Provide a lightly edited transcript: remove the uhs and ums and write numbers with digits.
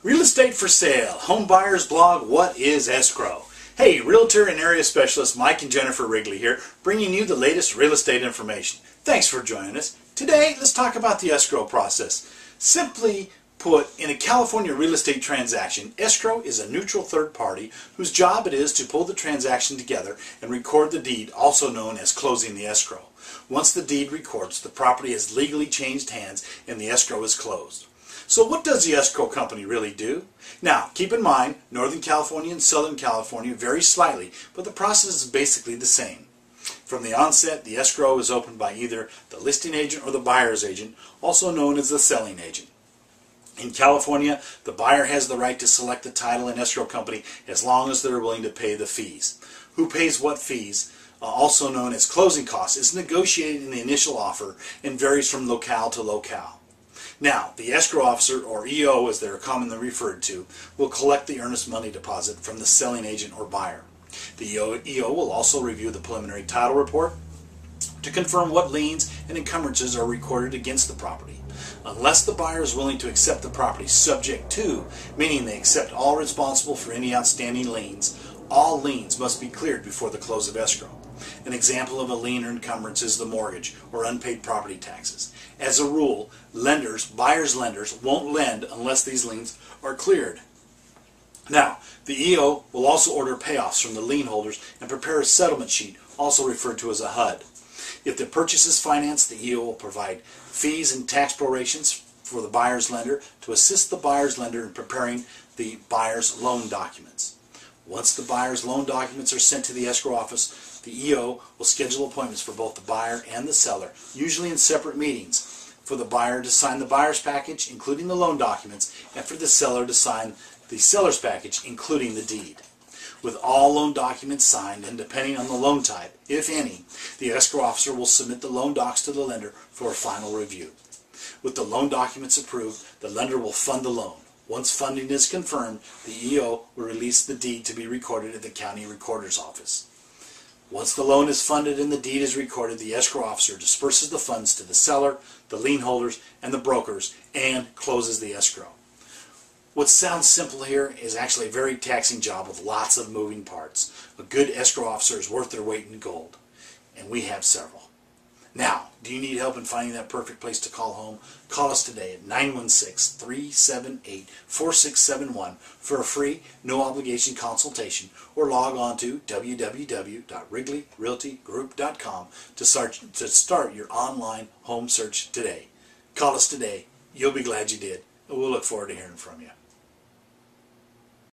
Real estate for sale. Home buyers blog, What is Escrow? Hey, Realtor and area specialist Mike and Jennifer Rigley here, bringing you the latest real estate information. Thanks for joining us. Today, let's talk about the escrow process. Simply put, in a California real estate transaction, escrow is a neutral third party whose job it is to pull the transaction together and record the deed, also known as closing the escrow. Once the deed records, the property has legally changed hands and the escrow is closed. So what does the escrow company really do? Now, keep in mind, Northern California and Southern California vary slightly, but the process is basically the same. From the onset, the escrow is opened by either the listing agent or the buyer's agent, also known as the selling agent. In California, the buyer has the right to select the title and escrow company as long as they're willing to pay the fees. Who pays what fees, also known as closing costs, is negotiated in the initial offer and varies from locale to locale. Now, the escrow officer, or EO as they're commonly referred to, will collect the earnest money deposit from the selling agent or buyer. The EO will also review the preliminary title report to confirm what liens and encumbrances are recorded against the property. Unless the buyer is willing to accept the property subject to, meaning they accept all responsible for any outstanding liens, all liens must be cleared before the close of escrow. An example of a lien or encumbrance is the mortgage or unpaid property taxes. As a rule, buyer's lenders won't lend unless these liens are cleared. Now, the EO will also order payoffs from the lien holders and prepare a settlement sheet, also referred to as a HUD. If the purchase is financed, the EO will provide fees and tax prorations for the buyer's lender to assist the buyer's lender in preparing the buyer's loan documents. Once the buyer's loan documents are sent to the escrow office, the EO will schedule appointments for both the buyer and the seller, usually in separate meetings, for the buyer to sign the buyer's package, including the loan documents, and for the seller to sign the seller's package, including the deed. With all loan documents signed, and depending on the loan type, if any, the escrow officer will submit the loan docs to the lender for a final review. With the loan documents approved, the lender will fund the loan. Once funding is confirmed, the EO will release the deed to be recorded at the county recorder's office. Once the loan is funded and the deed is recorded, the escrow officer disperses the funds to the seller, the lien holders, and the brokers, and closes the escrow. What sounds simple here is actually a very taxing job with lots of moving parts. A good escrow officer is worth their weight in gold, and we have several. Now, do you need help in finding that perfect place to call home? Call us today at 916-378-4671 for a free, no-obligation consultation, or log on to www.wrigleyrealtygroup.com to start your online home search today. Call us today. You'll be glad you did, and we'll look forward to hearing from you.